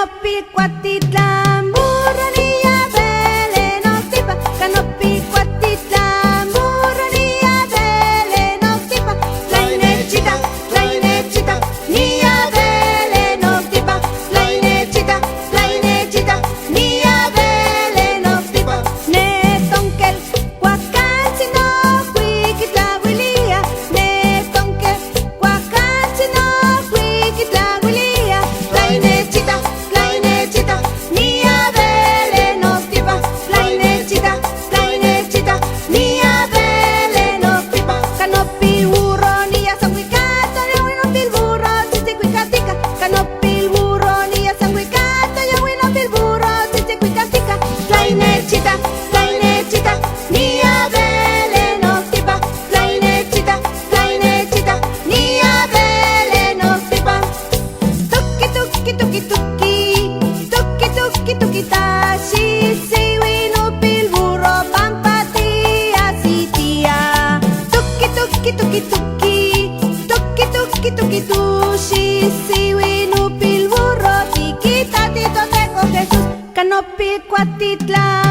Canopi Cuatitlán, burronía velenotipa, Canopi Cuatitlán, burronía velenotipa, Tlainechita, Tlainechita, nia velenotipa, Tlainechita, Tlainechita, nia velenotipa, Netonkel, Cuacancino, Cuiquitlahuilía, Netonkel, Cuacancino, Cuiquitlahuilía, Tlainechita, Tlainechita, nia velenotipa, Tlainechita, Tlainechita, nia velenotipa, Canopi burronía sanguicato, yahuinopil burro, chichicuicatica, Canopi burronía sanguicato, yahuinopil burro, chichicuicatica, Tlainechita, Tlainechita, nia velenotipa, Tlainechita, Tlainechita, nia velenotipa. Tuki tuki tuki tuki, tuki tuki tuki tashi, siwinupil burro pampatia sitia. Tuki tuki tuki tuki, tuki tuki tuki tushi, siwinupil burro, tiquita tito teco Jesús, Canopi Cuatitlán.